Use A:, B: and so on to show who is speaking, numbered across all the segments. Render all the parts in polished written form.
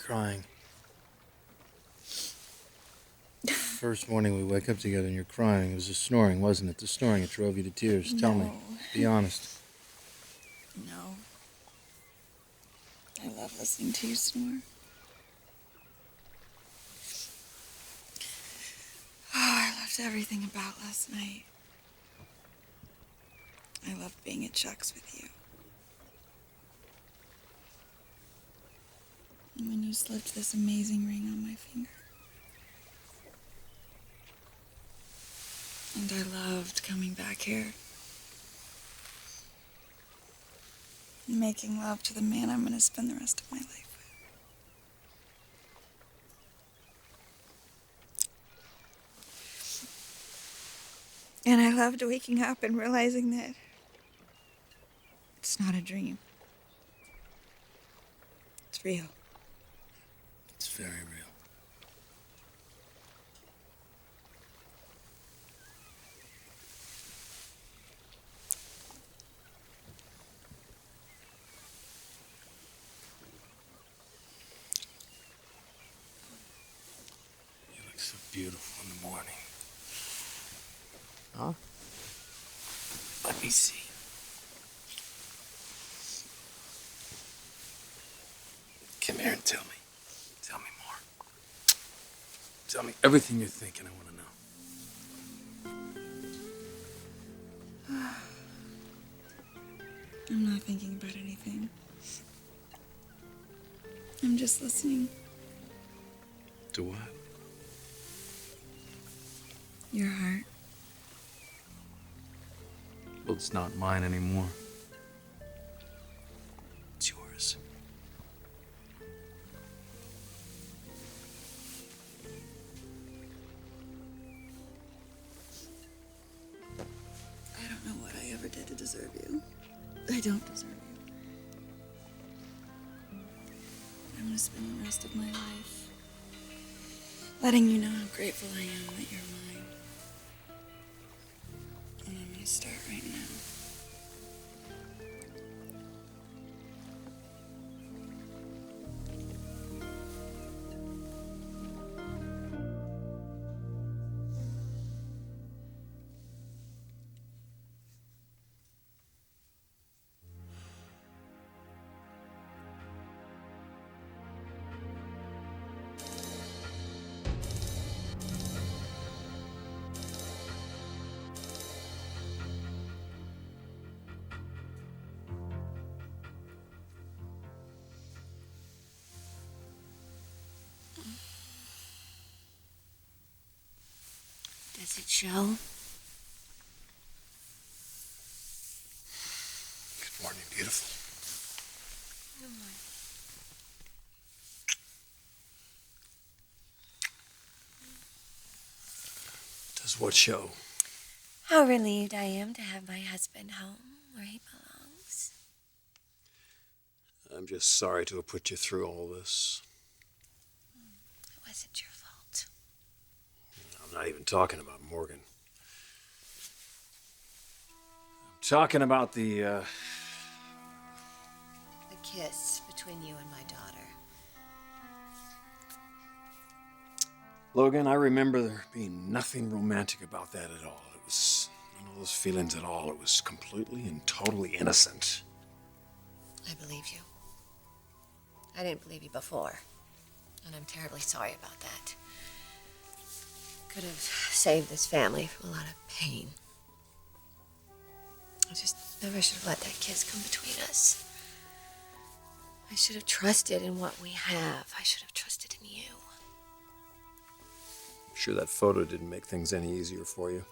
A: crying. First morning we wake up together and you're crying. It was the snoring, wasn't it? The snoring, it drove you to tears. Tell me. Be honest.
B: No. I love listening to you snore. Oh, I loved everything about last night. I loved being at Chuck's with you. And when you slipped this amazing ring on my finger. And I loved coming back here. And making love to the man I'm going to spend the rest of my life with. And I loved waking up and realizing that it's not a dream. It's real.
A: It's very real. You look so beautiful in the morning. Huh? Let me see. Come here and tell me. Tell me more. Tell me everything you're thinking. I want to know.
B: I'm not thinking about anything. I'm just listening.
A: To what?
B: Your heart.
A: Well, it's not mine anymore. It's yours.
B: I don't know what I ever did to deserve you. I don't deserve you. I'm gonna spend the rest of my life letting you know how grateful I am that you're mine. And I'm gonna start right now.
C: Does it show?
A: Good morning, beautiful. Does what show?
C: How relieved I am to have my husband home where he belongs.
D: I'm just sorry to have put you through all this.
C: It wasn't your fault.
D: I'm not even talking about Morgan. I'm talking about the
C: kiss between you and my daughter.
D: Logan, I remember there being nothing romantic about that at all. It was none of those feelings at all. It was completely and totally innocent.
C: I believe you. I didn't believe you before, and I'm terribly sorry about that. Could have saved this family from a lot of pain. I just never should have let that kiss come between us. I should have trusted in what we have. I should have trusted in you.
D: I'm sure that photo didn't make things any easier for you.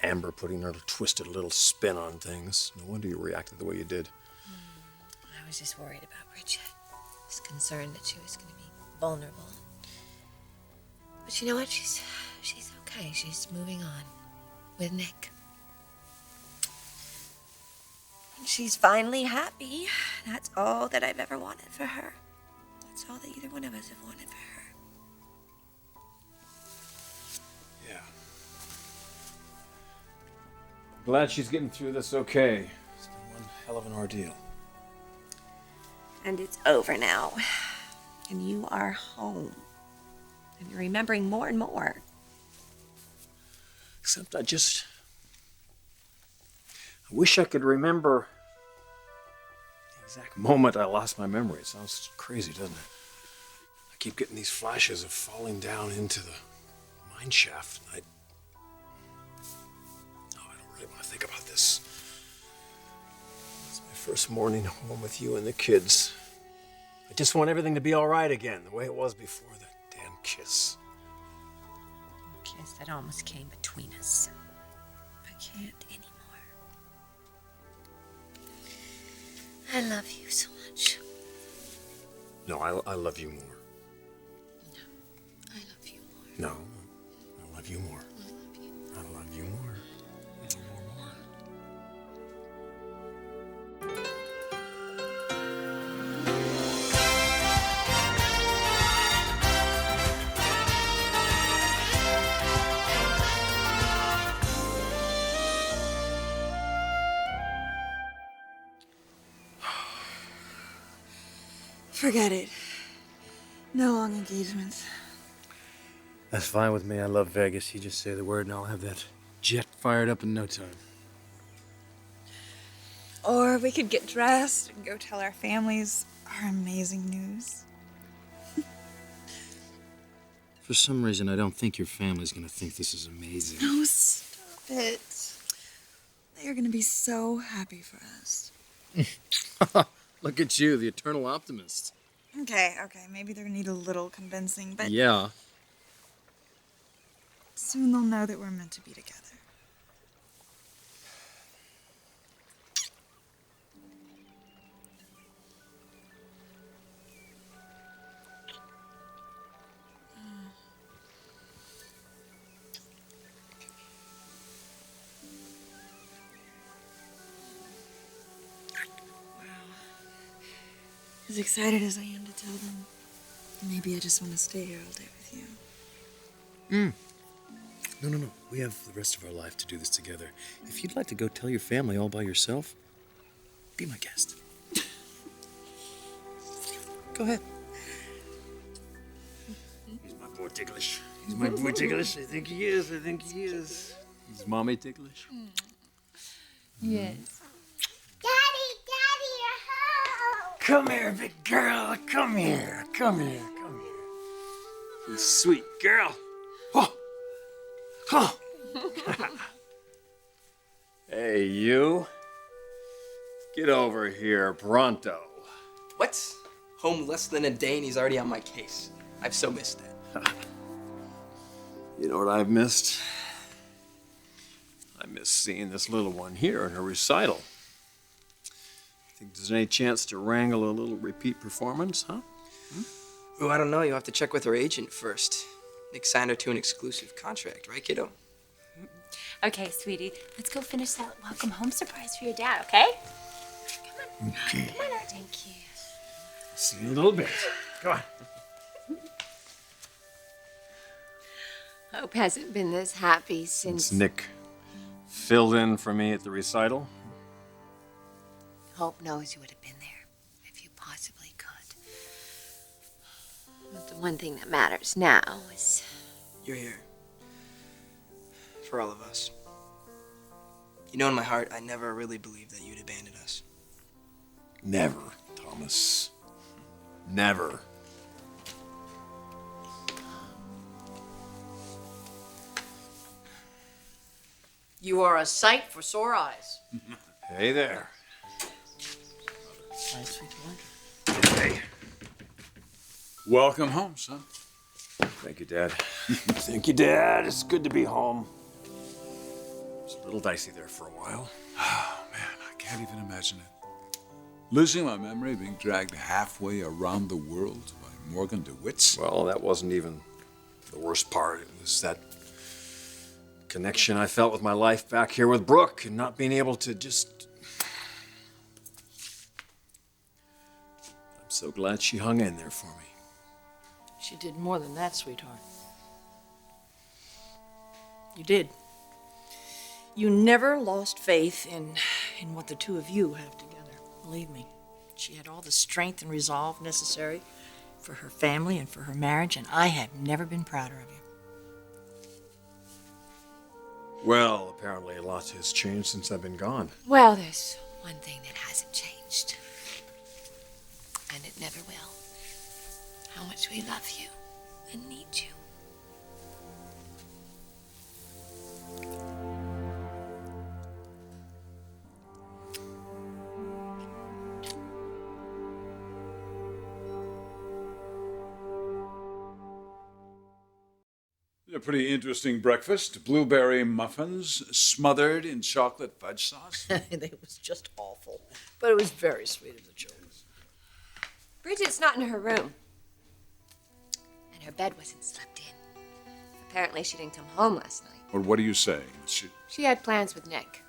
D: Amber putting her twisted little spin on things. No wonder you reacted the way you did.
C: I was just worried about Bridget. I was concerned that she was going to be vulnerable. But you know what? She's okay. She's moving on with Nick. And she's finally happy. That's all that I've ever wanted for her. That's all that either one of us have wanted for her.
D: Yeah. Glad she's getting through this okay.
A: It's been one hell of an ordeal.
C: And it's over now. And you are home. And you're remembering more and more.
D: Except I wish I could remember the exact moment I lost my memory. It sounds crazy, doesn't it? I keep getting these flashes of falling down into the mine shaft. I don't really want to think about this. It's my first morning home with you and the kids. I just want everything to be all right again, the way it was before that damn kiss.
C: Kiss that almost came between us. I can't anymore. I love you so much.
D: No, I love you more.
C: No, I love you more.
D: No, I love you more.
C: I love you.
D: I love you more. More.
B: Forget it. No long engagements.
A: That's fine with me. I love Vegas. You just say the word and I'll have that jet fired up in no time.
B: Or we could get dressed and go tell our families our amazing news.
A: For some reason, I don't think your family's gonna think this is amazing.
B: No, stop it. They're gonna be so happy for us.
A: Look at you, the eternal optimist.
B: Okay, maybe they're gonna need a little convincing, but
A: Yeah.
B: soon they'll know that we're meant to be together. As excited as I am to tell them, maybe I just want to stay here all day with you.
A: No. We have the rest of our life to do this together. If you'd like to go tell your family all by yourself, be my guest. Go ahead.
D: He's my boy ticklish. He's my boy ticklish. I think he is. He's mommy ticklish.
C: Yes.
E: Daddy, you're home.
D: Come here, big girl. Come here. You sweet girl. Oh. Hey, you. Get over here, pronto.
F: What? Home less than a day and he's already on my case. I've so missed that.
D: You know what I've missed? I miss seeing this little one here in her recital. Think there's any chance to wrangle a little repeat performance, huh?
F: Oh, I don't know. You'll have to check with her agent first. Nick signed her to an exclusive contract, right, kiddo?
E: Okay, sweetie, let's go finish that welcome home surprise for your dad, okay? Come on.
D: Okay.
E: Come on. Thank you.
D: See you in a little bit. Come on.
C: Hope hasn't been this happy
D: Since
C: since
D: Nick filled in for me at the recital.
C: Hope knows you would have been there if you possibly could. But the one thing that matters now is
F: You're here. For all of us. You know, in my heart, I never really believed that you'd abandon us.
D: Never, Thomas. Never.
G: You are a sight for sore eyes.
D: Hey there.
G: Hi, sweetheart.
D: Hey.
H: Welcome home, son.
D: Thank you, Dad. Thank you, Dad. It's good to be home. It was a little dicey there for a while.
H: Oh, man, I can't even imagine it. Losing my memory, being dragged halfway around the world by Morgan DeWitt's.
D: Well, that wasn't even the worst part. It was that connection I felt with my life back here with Brooke and not being able to just... I'm so glad she hung in there for me.
G: She did more than that, sweetheart. You did. You never lost faith in what the two of you have together. Believe me. She had all the strength and resolve necessary for her family and for her marriage, and I have never been prouder of you.
D: Well, apparently a lot has changed since I've been gone.
C: Well, there's one thing that hasn't changed. And it never will. How much we love you and need you.
H: A pretty interesting breakfast. Blueberry muffins smothered in chocolate fudge sauce.
G: It was just awful, but it was very sweet of the children.
C: Bridget's not in her room. And her bed wasn't slept in. Apparently she didn't come home last night.
H: Well, what are you saying?
C: She had plans with Nick.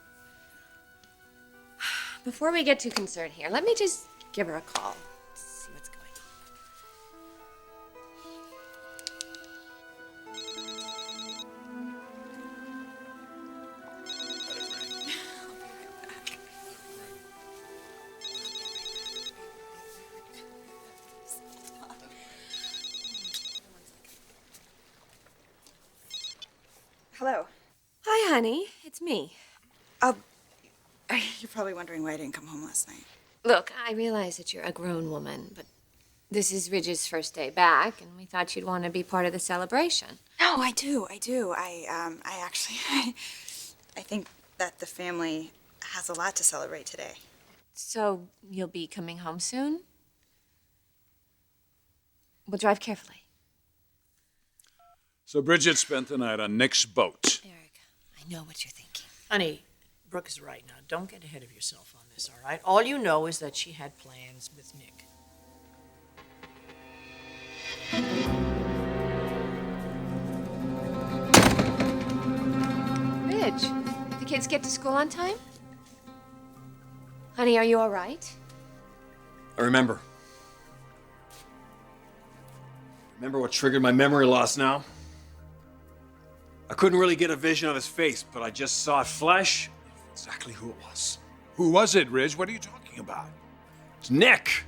C: Before we get too concerned here, let me just give her a call. See what's going on.
B: Hello.
C: Hi, honey. It's me.
B: You're probably wondering why I didn't come home last night.
C: Look, I realize that you're a grown woman, but this is Ridge's first day back, and we thought you'd want to be part of the celebration.
B: No, I do. I actually, I think that the family has a lot to celebrate today.
C: So you'll be coming home soon? We'll drive carefully.
H: So Bridget spent the night on Nick's boat.
C: Eric, I know what you're thinking.
G: Honey, Brooke is right now. Don't get ahead of yourself on this, all right? All you know is that she had plans with Nick.
C: Ridge, did the kids get to school on time? Honey, are you all right?
D: I remember. Remember what triggered my memory loss now? I couldn't really get a vision of his face, but I just saw it flash. Exactly who it was.
H: Who was it, Ridge? What are you talking about?
D: It's Nick.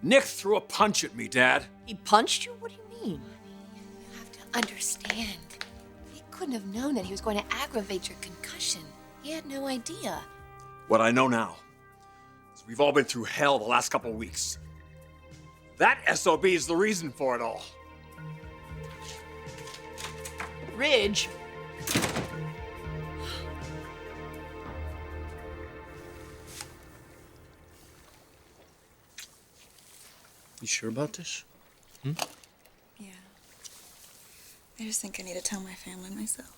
D: Nick threw a punch at me, Dad.
G: He punched you? What do you mean?
C: You have to understand. He couldn't have known that he was going to aggravate your concussion. He had no idea.
D: What I know now is we've all been through hell the last couple of weeks. That SOB is the reason for it all.
G: Ridge.
A: You sure about this?
B: Yeah. I just think I need to tell my family myself.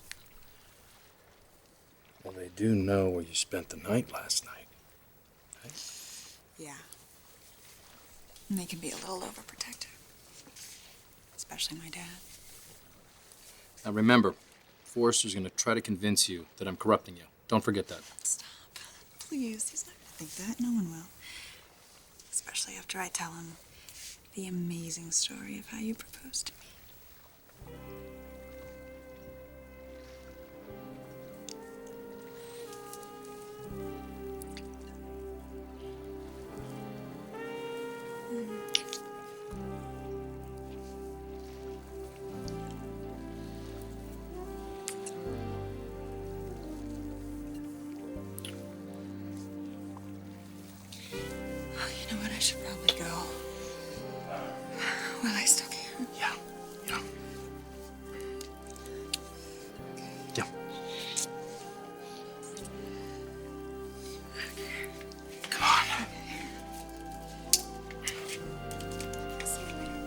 A: Well, they do know where you spent the night last night. Right?
B: Yeah. And they can be a little overprotective. Especially my dad.
A: Now remember, Forrester's gonna try to convince you that I'm corrupting you. Don't forget that.
B: Stop. Please. He's not gonna think that. No one will. Especially after I tell him the amazing story of how you proposed to me. You know what? I should probably go. Well, I still can.
A: Yeah. Yeah. Come on.
B: See you later.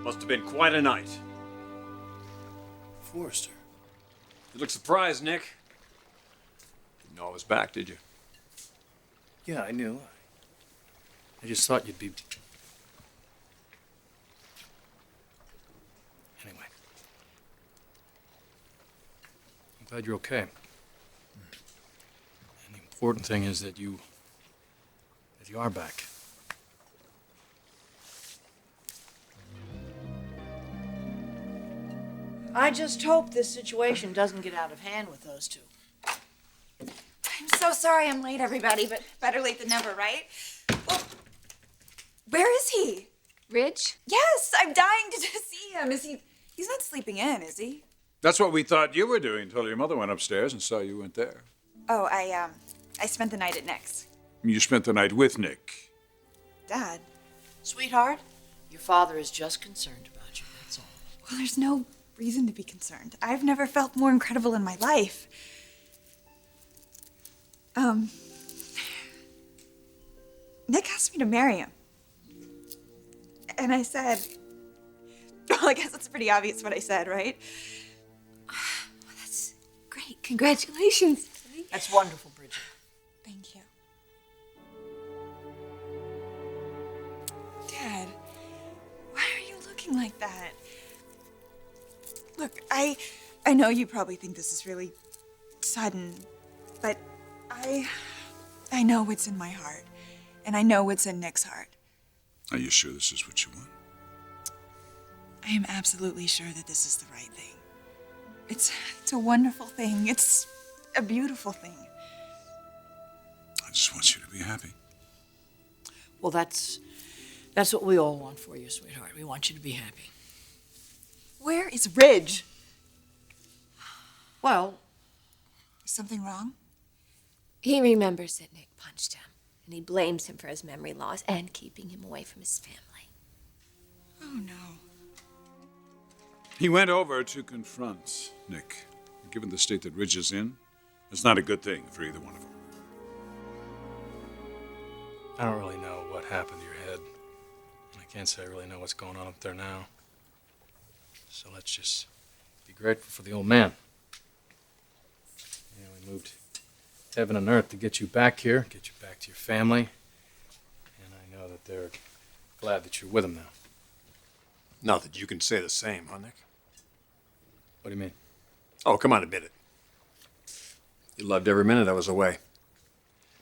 D: Must have been quite a night.
A: Forrester.
D: You look surprised, Nick. Didn't know I was back, did you?
A: Yeah, I knew. I just thought you'd be... Anyway. I'm glad you're okay. And the important thing is that you are back.
G: I just hope this situation doesn't get out of hand with those two.
B: I'm so sorry I'm late, everybody, but better late than never, right? Well, where is he?
E: Ridge?
B: Yes, I'm dying to see him. He's not sleeping in, is he?
H: That's what we thought you were doing until your mother went upstairs and saw you went there.
B: Oh, I spent the night at Nick's.
H: You spent the night with Nick.
B: Dad?
G: Sweetheart, your father is just concerned about you, that's all.
B: Well, there's no reason to be concerned. I've never felt more incredible in my life. Nick asked me to marry him. And I said, well, I guess it's pretty obvious what I said, right?
E: Well, that's great. Congratulations.
G: That's wonderful, Bridget.
B: Thank you. Dad, why are you looking like that? Look, I know you probably think this is really sudden, but I know what's in my heart, and I know what's in Nick's heart.
H: Are you sure this is what you want?
B: I am absolutely sure that this is the right thing. It's a wonderful thing. It's a beautiful thing.
H: I just want you to be happy.
G: Well, that's what we all want for you, sweetheart. We want you to be happy.
B: Where is Ridge?
G: Well,
B: Is something wrong?
E: He remembers that Nick punched him, and he blames him for his memory loss and keeping him away from his family.
B: Oh, no.
H: He went over to confront Nick. Given the state that Ridge is in, it's not a good thing for either one of them.
A: I don't really know what happened to your head. And I can't say I really know what's going on up there now. So let's just be grateful for the old man. Yeah, we moved heaven and earth to get you back here, get you back to your family. And I know that they're glad that you're with them now.
D: Not that you can say the same, huh, Nick?
A: What do you mean?
D: Oh, come on, admit it. You loved every minute I was away.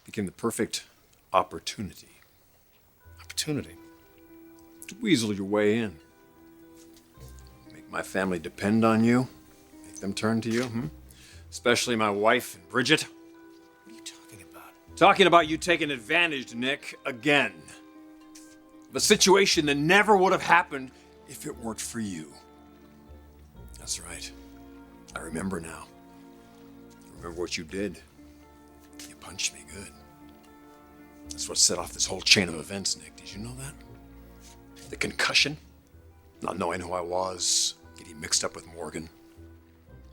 D: Became the perfect opportunity.
A: Opportunity?
D: To weasel your way in. Make my family depend on you. Make them turn to you, Especially my wife, Bridget.
A: What are you talking about?
D: Talking about you taking advantage, Nick, again. Of a situation that never would have happened if it weren't for you. That's right. I remember now. I remember what you did. You punched me good. That's what set off this whole chain of events, Nick. Did you know that? The concussion, not knowing who I was, getting mixed up with Morgan.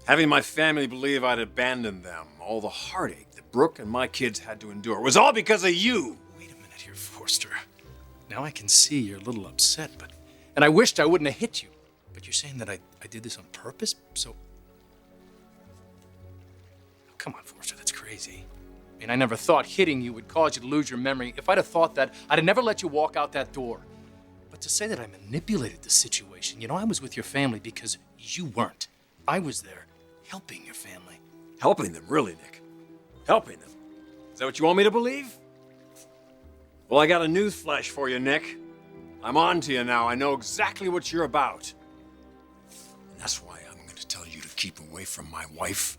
D: Having my family believe I'd abandoned them. All the heartache that Brooke and my kids had to endure. It was all because of you.
A: Wait a minute here, Forster. Now I can see you're a little upset, and I wished I wouldn't have hit you. But you're saying that I did this on purpose? So... Oh, come on, Forster, that's crazy. I mean, I never thought hitting you would cause you to lose your memory. If I'd have thought that, I'd have never let you walk out that door. But to say that I manipulated the situation, I was with your family because you weren't. I was there, helping your family.
D: Helping them, really, Nick? Helping them? Is that what you want me to believe? Well, I got a news flash for you, Nick. I'm on to you now. I know exactly what you're about. And that's why I'm going to tell you to keep away from my wife.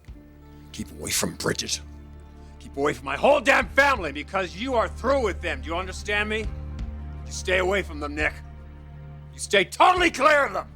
D: Keep away from Bridget. Keep away from my whole damn family because you are through with them. Do you understand me? You stay away from them, Nick. You stay totally clear of them.